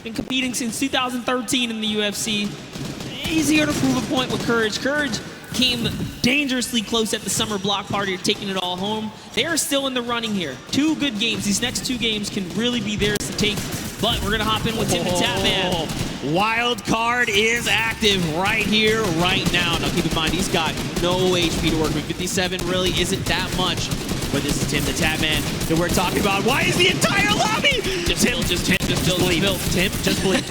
been competing since 2013 in the UFC. He's here to prove a point with Courage. Courage came dangerously close at the summer block party, taking it all home. They are still in the running here. 2 good games. These next 2 games can really be theirs to take. But we're going to hop in with Tim the Tatman. Wild card is active right here, right now. Now keep in mind, he's got no HP to work with. 57 really isn't that much. But this is Tim the Tatman that we're talking about. Why is the entire lobby? Tim, just bleed. Tim, just bleed.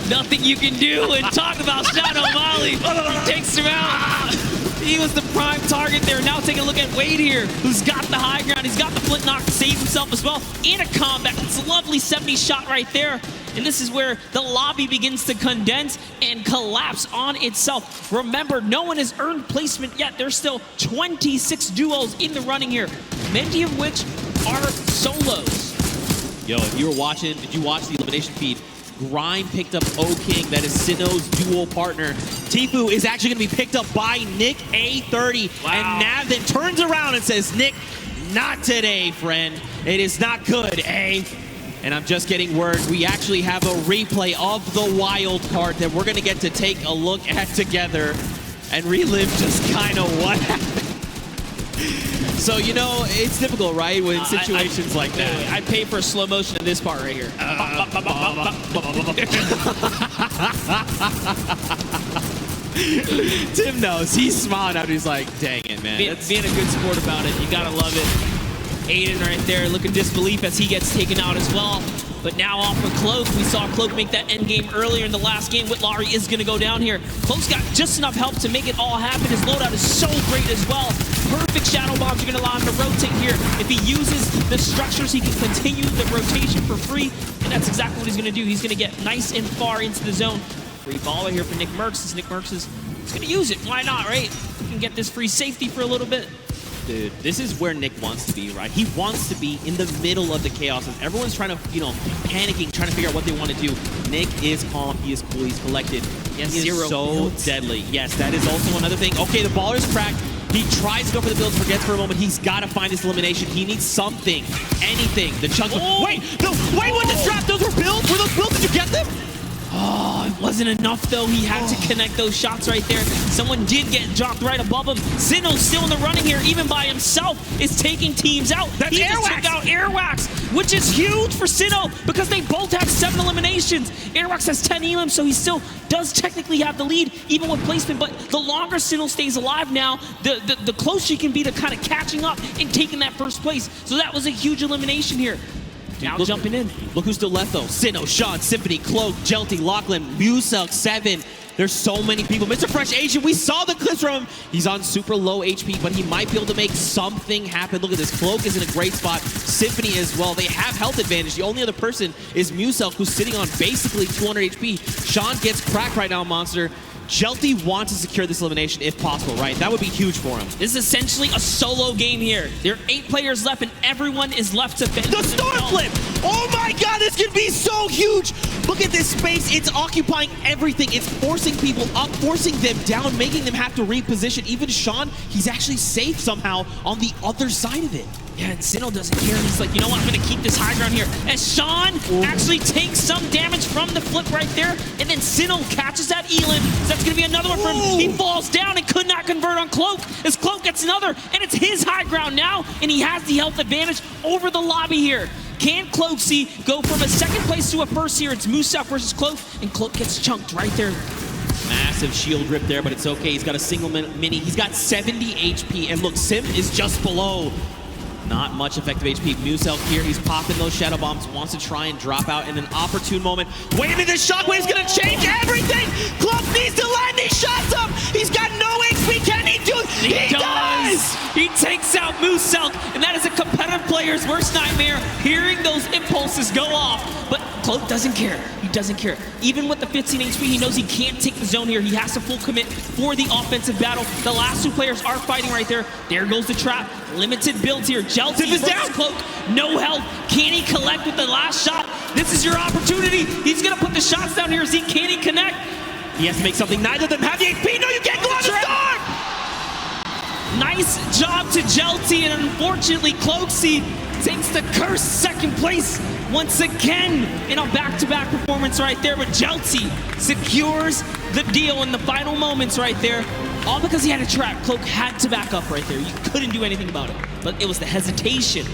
Nothing you can do, and talk about Shadow Molly. He takes him out. He was the prime target there. Now taking a look at Wade here, who's got the high ground. He's got the flint knock to save himself as well. In a combat, it's a lovely 70 shot right there. And this is where the lobby begins to condense and collapse on itself. Remember, no one has earned placement yet. There's still 26 duos in the running here, many of which are solos. Yo, if you were watching, did you watch the elimination feed? Grime picked up O-King, that is Sinnoh's dual partner. Tfue is actually going to be picked up by Nick A30. Wow. And Nav then turns around and says, Nick, not today, friend. It is not good, eh? And I'm just getting word, we actually have a replay of the wild card that we're going to get to take a look at together and relive just kind of what happened. So, you know, it's difficult, right, when situations like that. I'd pay for a slow motion in this part right here. Tim knows. He's smiling out. He's like, dang it, man. Being a good sport about it. You gotta love it. Aiden right there looking disbelief as he gets taken out as well. But now off of Cloak, we saw Cloak make that end game earlier in the last game. Whitlari is going to go down here. Cloak's got just enough help to make it all happen. His loadout is so great as well. Perfect shadow bombs are going to allow him to rotate here. If he uses the structures, he can continue the rotation for free. And that's exactly what he's going to do. He's going to get nice and far into the zone. Free baller here for Nick Merckx. As Nick Merckx is going to use it. Why not, right? He can get this free safety for a little bit. Dude, this is where Nick wants to be, right? He wants to be in the middle of the chaos. As everyone's trying to, you know, panicking, trying to figure out what they want to do. Nick is calm, he is cool, he's collected. He is so deadly. Yes, that is also another thing. Okay, the baller's cracked. He tries to go for the builds, forgets for a moment. He's got to find this elimination. He needs something, anything. The chunk. Oh. Wait, what the strap? Those were builds? Were those builds? Did you get them? Oh, it wasn't enough, though. He had to connect those shots right there. Someone did get dropped right above him. Sinnoh's still in the running here, even by himself, is taking teams out. That's he just took out Airwax, which is huge for Sinnoh because they both have 7 eliminations. Airwax has 10 elims, so he still does technically have the lead, even with placement. But the longer Sinnoh stays alive now, the closer he can be to kind of catching up and taking that first place. So that was a huge elimination here. Now jumping in. Look who's still left, though. Sinnoh, Sean, Symphony, Cloak, Jelty, Lachlan, Muselk, 7. There's so many people. Mr. Fresh Asian, we saw the clips from him. He's on super low HP, but he might be able to make something happen. Look at this. Cloak is in a great spot. Symphony as well. They have health advantage. The only other person is Muselk, who's sitting on basically 200 HP. Sean gets cracked right now, Monster. Jelty wants to secure this elimination if possible, right? That would be huge for him. This is essentially a solo game here. There are 8 players left, and everyone is left to fend. The Storm Flip! Oh my god, this could be so huge! Look at this space. It's occupying everything. It's forcing people up, forcing them down, making them have to reposition. Even Sean, he's actually safe somehow on the other side of it. Yeah, and Sinnoh doesn't care. He's like, you know what? I'm going to keep this high ground here. As Sean actually takes some damage from the flip right there, and then Sinnoh catches that Elan. So that's going to be another one for him. He falls down and could not convert on Cloak. As Cloak gets another, and it's his high ground now, and he has the health advantage over the lobby here. Can Cloaksy go from a second place to a first here? It's Muselk versus Cloak, and Cloak gets chunked right there. Massive shield rip there, but it's okay. He's got a single mini. He's got 70 HP, and look, Sim is just below. Not much effective HP. Muselk here, he's popping those shadow bombs, wants to try and drop out in an opportune moment. Wait a minute, this shockwave's gonna change everything! Cloak needs to line these shots up! He's got no HP, can he do it? He does! He takes out Muselk, and that is a competitive player's worst nightmare, hearing those impulses go off. But Cloak doesn't care. He doesn't care. Even with the 15 HP, he knows he can't take the zone here. He has to full commit for the offensive battle. The last 2 players are fighting right there. There goes the trap. Limited builds here. Jelty is down. Cloak. No health. Can he collect with the last shot? This is your opportunity. He's going to put the shots down here. Can he connect? He has to make something. Neither of them have the HP. No, you can't go on the start! Nice job to Jelty, and unfortunately, Cloaksy takes the cursed second place once again in a back-to-back performance right there, but Jelty secures the deal in the final moments right there. All because he had a trap. Cloak had to back up right there. You couldn't do anything about it. But it was the hesitation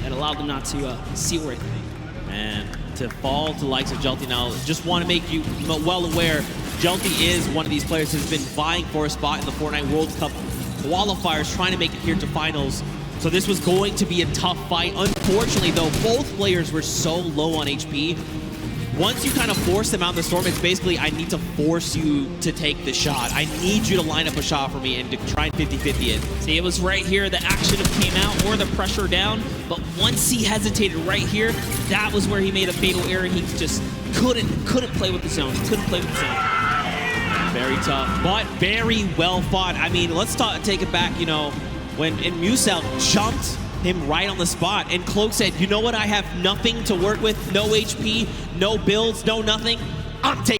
that allowed them not to seal right there. And to fall to the likes of Jelty now, just want to make you well aware, Jelty is one of these players who's been vying for a spot in the Fortnite World Cup qualifiers, trying to make it here to finals. So this was going to be a tough fight. Unfortunately, though, both players were so low on HP. Once you kind of force them out in the storm, it's basically, I need to force you to take the shot. I need you to line up a shot for me and to try and 50-50 it. See, it was right here, the action came out or the pressure down, but once he hesitated right here, that was where he made a fatal error. He just couldn't play with the zone. He couldn't play with the zone. Very tough, but very well fought. I mean, let's take it back, you know, when Musel jumped him right on the spot, and Cloak said, you know what, I have nothing to work with, no HP, no builds, no nothing, I'm taking